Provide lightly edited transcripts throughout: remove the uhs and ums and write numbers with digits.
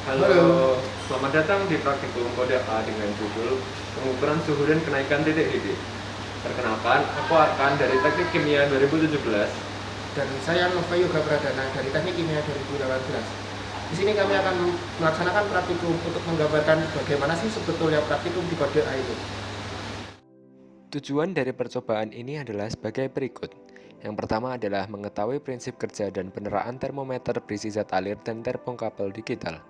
Halo, Halo, selamat datang di praktikum kode A dengan judul pengukuran suhu dan kenaikan titik didih. Perkenalkan, aku Arkan dari Teknik Kimia 2017. dan saya Nova Yoga Pradana dari Teknik Kimia 2018. Di sini kami akan melaksanakan praktikum untuk menggambarkan bagaimana sih sebetulnya praktikum di kode A itu. Tujuan dari percobaan ini adalah sebagai berikut. Yang pertama adalah mengetahui prinsip kerja dan peneraan termometer berisi zat alir dan termokapel digital.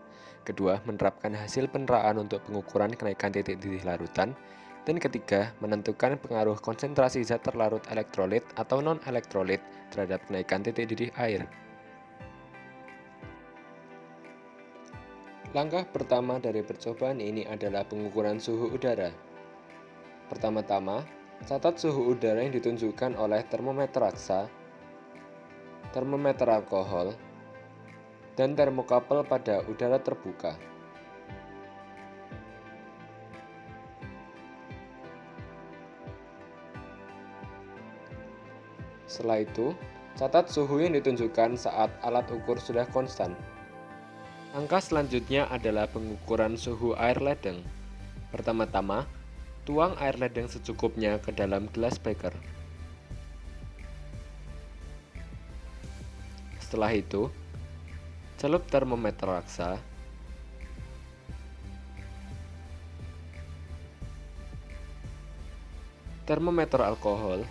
Kedua, menerapkan hasil peneraan untuk pengukuran kenaikan titik didih larutan. Dan ketiga, menentukan pengaruh konsentrasi zat terlarut elektrolit atau non-elektrolit terhadap kenaikan titik didih air. Langkah pertama dari percobaan ini adalah pengukuran suhu udara. Pertama-tama, catat suhu udara yang ditunjukkan oleh termometer raksa, termometer alkohol, dan termokapel pada udara terbuka. Setelah itu, catat suhu yang ditunjukkan saat alat ukur sudah konstan. Langkah selanjutnya adalah pengukuran suhu air ledeng. Pertama-tama, tuang air ledeng secukupnya ke dalam gelas beker. Setelah itu, celup termometer raksa, termometer alkohol,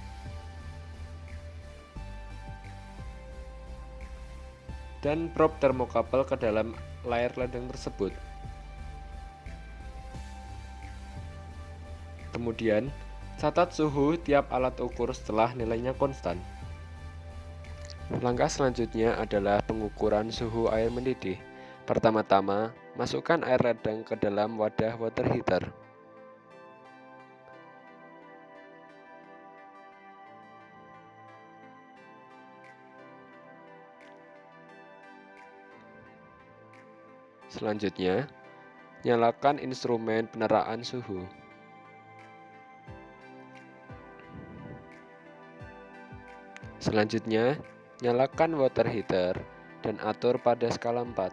dan probe termokapel ke dalam layar ledeng tersebut. Kemudian, catat suhu tiap alat ukur setelah nilainya konstan. Langkah selanjutnya adalah pengukuran suhu air mendidih. Pertama-tama, masukkan air ledeng ke dalam wadah water heater. Selanjutnya, nyalakan instrumen peneraan suhu. Selanjutnya, nyalakan water heater dan atur pada skala 4.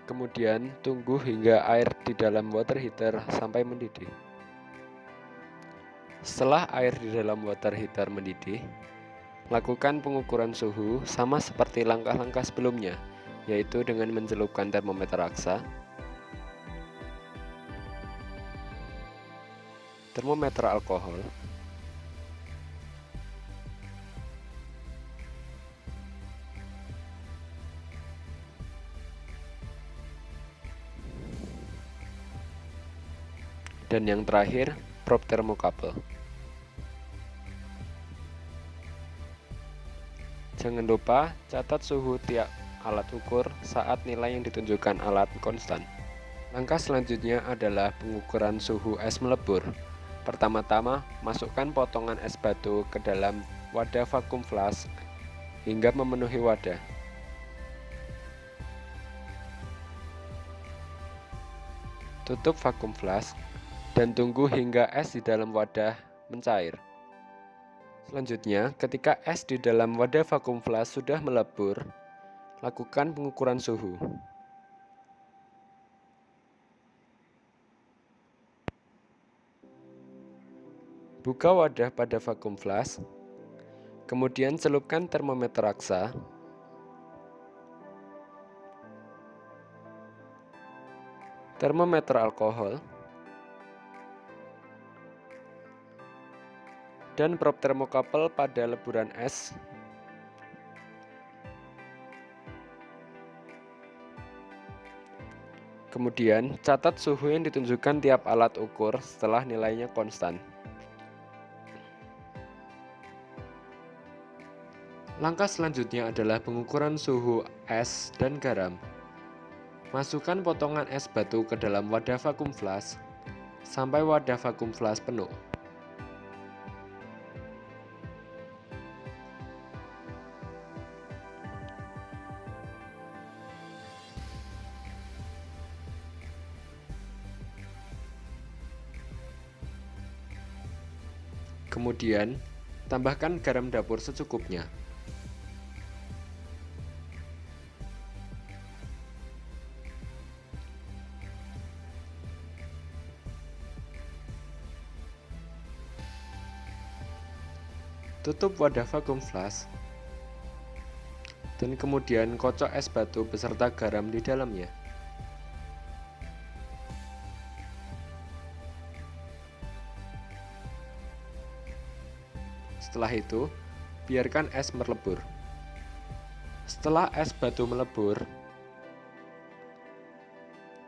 Kemudian, tunggu hingga air di dalam water heater sampai mendidih. Setelah air di dalam water heater mendidih, lakukan pengukuran suhu sama seperti langkah-langkah sebelumnya, yaitu dengan mencelupkan termometer raksa, termometer alkohol, dan yang terakhir, probe termokapel. Jangan lupa catat suhu tiap alat ukur saat nilai yang ditunjukkan alat konstan. Langkah selanjutnya adalah pengukuran suhu es melebur. Pertama-tama, masukkan potongan es batu ke dalam wadah vakum flask hingga memenuhi wadah. Tutup vakum flask dan tunggu hingga es di dalam wadah mencair. Selanjutnya, ketika es di dalam wadah vakum flask sudah melebur, lakukan pengukuran suhu. Buka wadah pada vakum flask, kemudian celupkan termometer raksa, termometer alkohol, dan probe termokapel pada leburan es. Kemudian, catat suhu yang ditunjukkan tiap alat ukur setelah nilainya konstan. Langkah selanjutnya adalah pengukuran suhu es dan garam. Masukkan potongan es batu ke dalam wadah vakum flask sampai wadah vakum flask penuh. Kemudian, tambahkan garam dapur secukupnya. Tutup wadah vakum flask dan kemudian kocok es batu beserta garam di dalamnya. Setelah itu, biarkan es melebur. Setelah es batu melebur,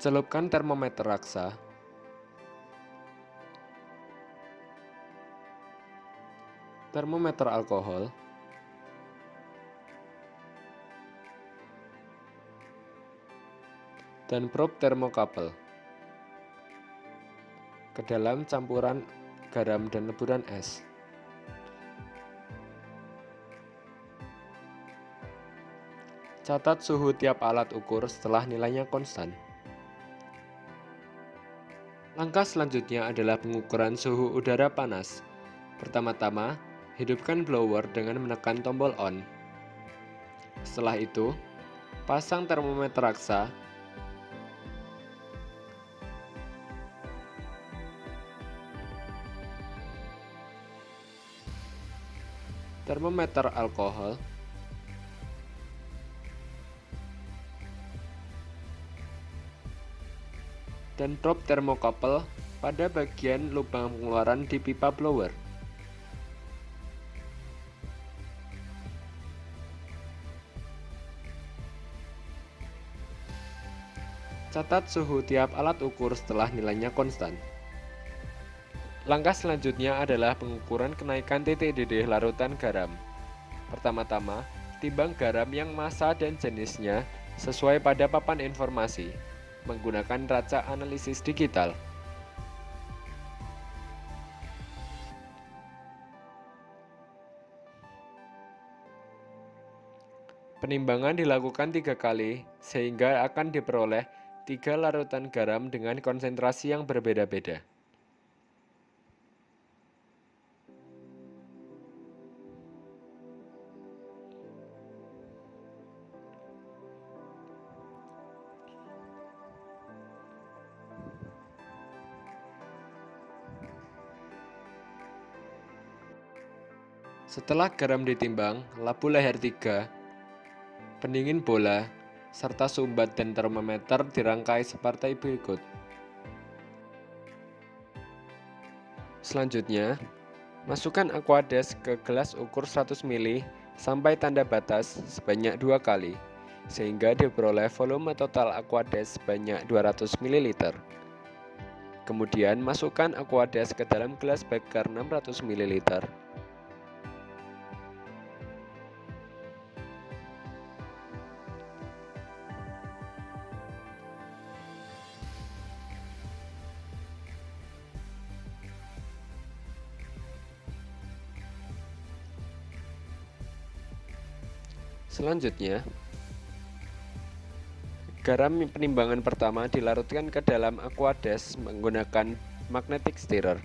celupkan termometer raksa termometer alkohol, dan probe termokapel ke dalam campuran garam dan leburan es. Catat suhu tiap alat ukur setelah nilainya konstan. Langkah selanjutnya adalah pengukuran suhu udara panas. Pertama-tama, hidupkan blower dengan menekan tombol on. Setelah itu, pasang termometer raksa termometer alkohol dan probe termokapel pada bagian lubang pengeluaran di pipa blower. Catat suhu tiap alat ukur setelah nilainya konstan. Langkah selanjutnya adalah pengukuran kenaikan titik didih larutan garam. Pertama-tama, timbang garam yang massa dan jenisnya sesuai pada papan informasi menggunakan raca analisis digital. Penimbangan dilakukan 3 kali sehingga akan diperoleh 3 larutan garam dengan konsentrasi yang berbeda-beda. Setelah garam ditimbang, labu leher 3, pendingin bola, serta sumbat dan termometer dirangkai seperti berikut. Selanjutnya, masukkan Aquades ke gelas ukur 100 ml sampai tanda batas sebanyak 2 kali, sehingga diperoleh volume total Aquades sebanyak 200 ml. Kemudian masukkan Aquades ke dalam gelas beker 600 ml. Selanjutnya, garam penimbangan pertama dilarutkan ke dalam Aquades menggunakan magnetic stirrer.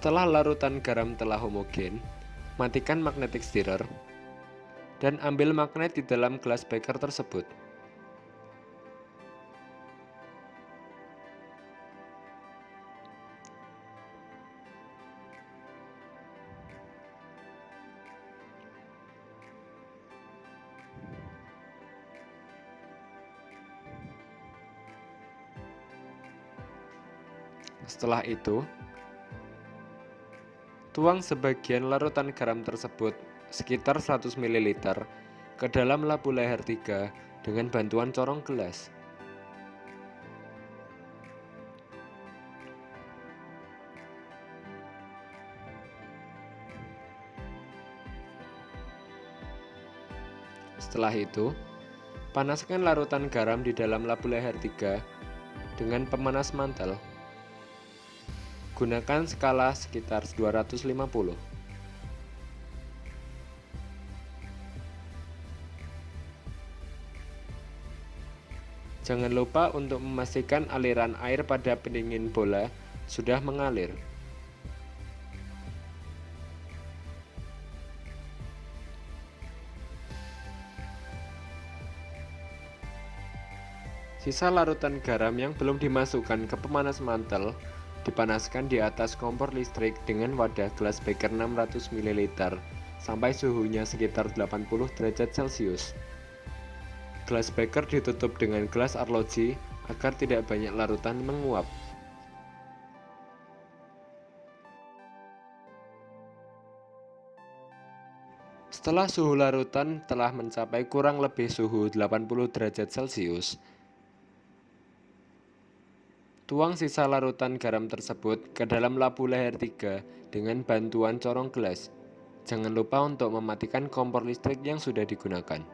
Setelah larutan garam telah homogen, matikan magnetic stirrer dan ambil magnet di dalam gelas beker tersebut. Setelah itu, tuang sebagian larutan garam tersebut sekitar 100 ml ke dalam labu leher 3 dengan bantuan corong gelas. Setelah itu, panaskan larutan garam di dalam labu leher 3 dengan pemanas mantel. Gunakan skala sekitar 250. Jangan lupa untuk memastikan aliran air pada pendingin bola sudah mengalir. Sisa larutan garam yang belum dimasukkan ke pemanas mantel dipanaskan di atas kompor listrik dengan wadah gelas beker 600 ml sampai suhunya sekitar 80 derajat Celcius. Gelas beker ditutup dengan gelas arloji agar tidak banyak larutan menguap. Setelah suhu larutan telah mencapai kurang lebih suhu 80 derajat Celcius, tuang sisa larutan garam tersebut ke dalam labu leher 3 dengan bantuan corong gelas. Jangan lupa untuk mematikan kompor listrik yang sudah digunakan.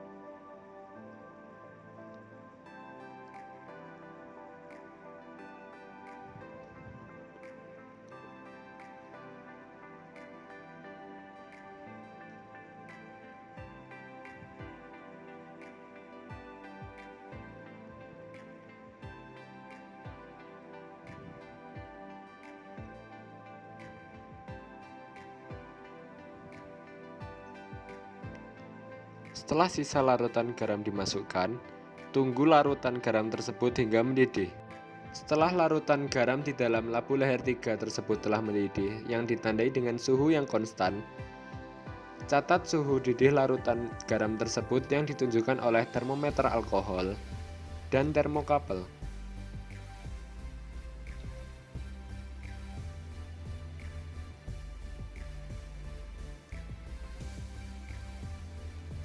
Setelah sisa larutan garam dimasukkan, tunggu larutan garam tersebut hingga mendidih. Setelah larutan garam di dalam labu leher 3 tersebut telah mendidih, yang ditandai dengan suhu yang konstan, catat suhu didih larutan garam tersebut yang ditunjukkan oleh termometer alkohol dan termokapel.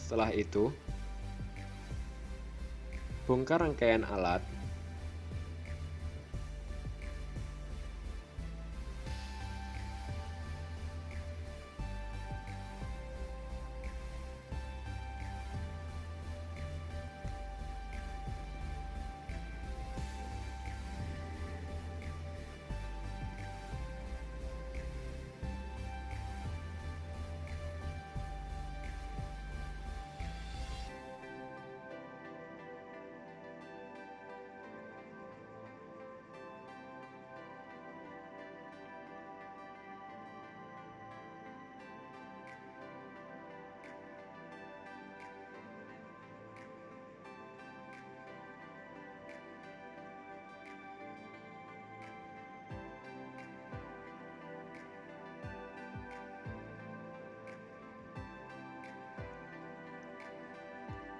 Setelah itu, bongkar rangkaian alat.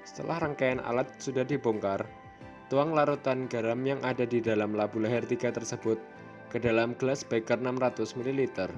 Setelah rangkaian alat sudah dibongkar, tuang larutan garam yang ada di dalam labu leher 3 tersebut ke dalam gelas beker 600 ml.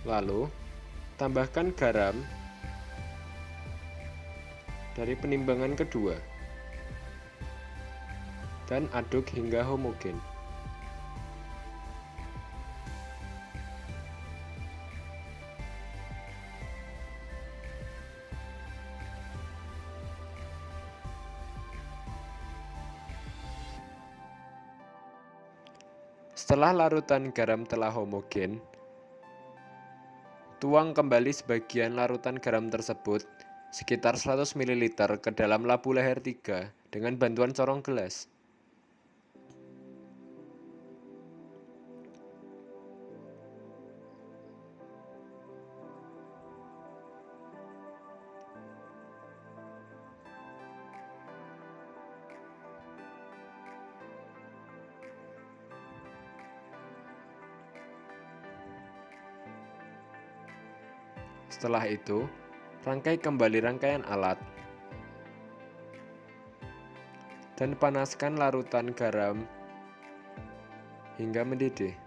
Lalu, tambahkan garam dari penimbangan kedua dan aduk hingga homogen. Setelah larutan garam telah homogen, tuang kembali sebagian larutan garam tersebut sekitar 100 ml ke dalam labu leher 3 dengan bantuan corong gelas. Setelah itu, rangkai kembali rangkaian alat dan panaskan larutan garam hingga mendidih.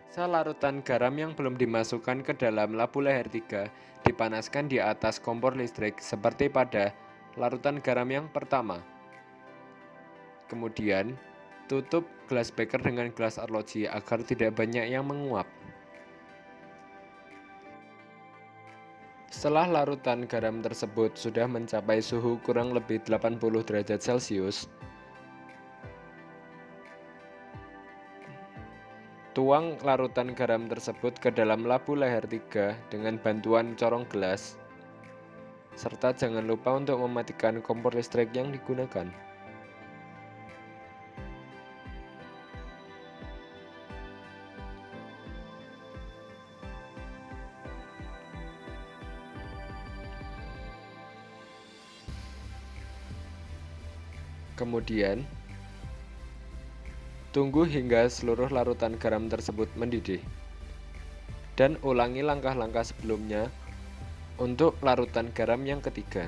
Sisa larutan garam yang belum dimasukkan ke dalam labu leher 3 dipanaskan di atas kompor listrik seperti pada larutan garam yang pertama. Kemudian, tutup gelas beker dengan gelas arloji agar tidak banyak yang menguap. Setelah larutan garam tersebut sudah mencapai suhu kurang lebih 80 derajat Celcius, tuang larutan garam tersebut ke dalam labu leher 3 dengan bantuan corong gelas, serta jangan lupa untuk mematikan kompor listrik yang digunakan. Kemudian, tunggu hingga seluruh larutan garam tersebut mendidih. Dan ulangi langkah-langkah sebelumnya untuk larutan garam yang ketiga.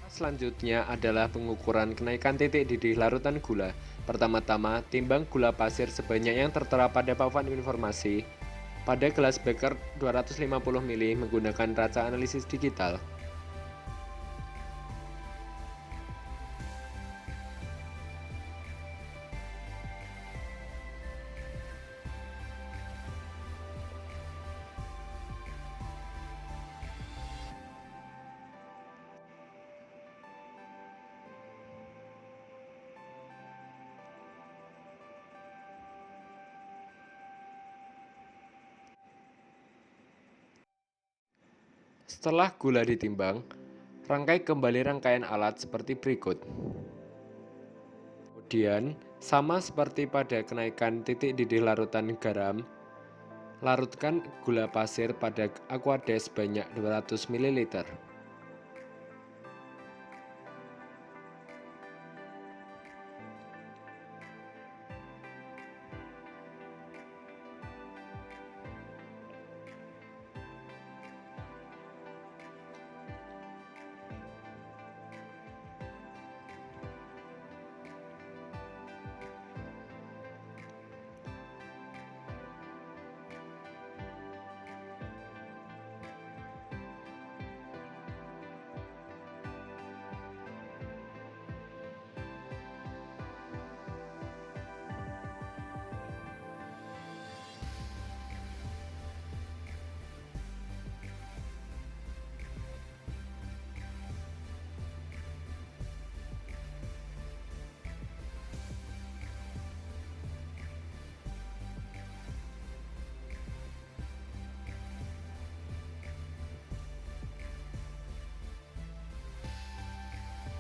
Selanjutnya adalah pengukuran kenaikan titik didih larutan gula. Pertama-tama, timbang gula pasir sebanyak yang tertera pada papan informasi pada gelas beker 250 ml menggunakan raca analisis digital. Setelah gula ditimbang, rangkai kembali rangkaian alat seperti berikut. Kemudian, sama seperti pada kenaikan titik didih larutan garam, larutkan gula pasir pada aquades sebanyak 200 ml.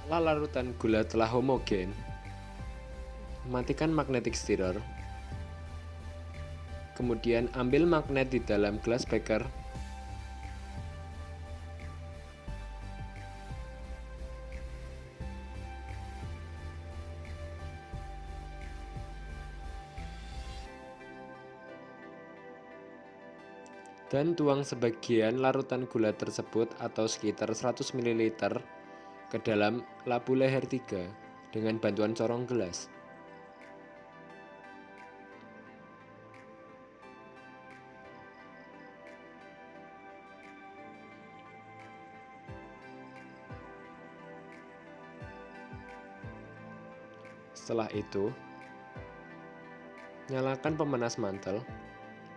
Setelah larutan gula telah homogen, matikan magnetic stirrer. Kemudian ambil magnet di dalam gelas beker. Dan tuang sebagian larutan gula tersebut atau sekitar 100 ml ke dalam labu leher 3 dengan bantuan corong gelas. Setelah itu, nyalakan pemanas mantel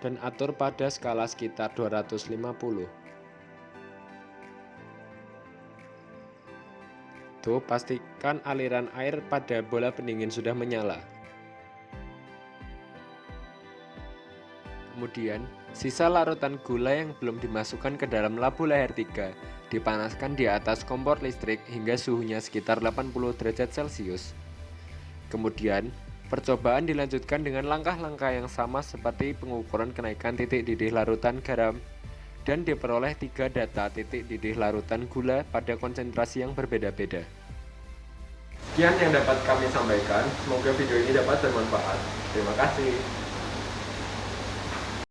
dan atur pada skala sekitar 250. Pastikan aliran air pada bola pendingin sudah menyala. Kemudian, sisa larutan gula yang belum dimasukkan ke dalam labu leher 3 dipanaskan di atas kompor listrik hingga suhunya sekitar 80 derajat Celcius. Kemudian, percobaan dilanjutkan dengan langkah-langkah yang sama seperti pengukuran kenaikan titik didih larutan garam dan diperoleh 3 data titik didih larutan gula pada konsentrasi yang berbeda-beda. Sekian yang dapat kami sampaikan, semoga video ini dapat bermanfaat. Terima kasih.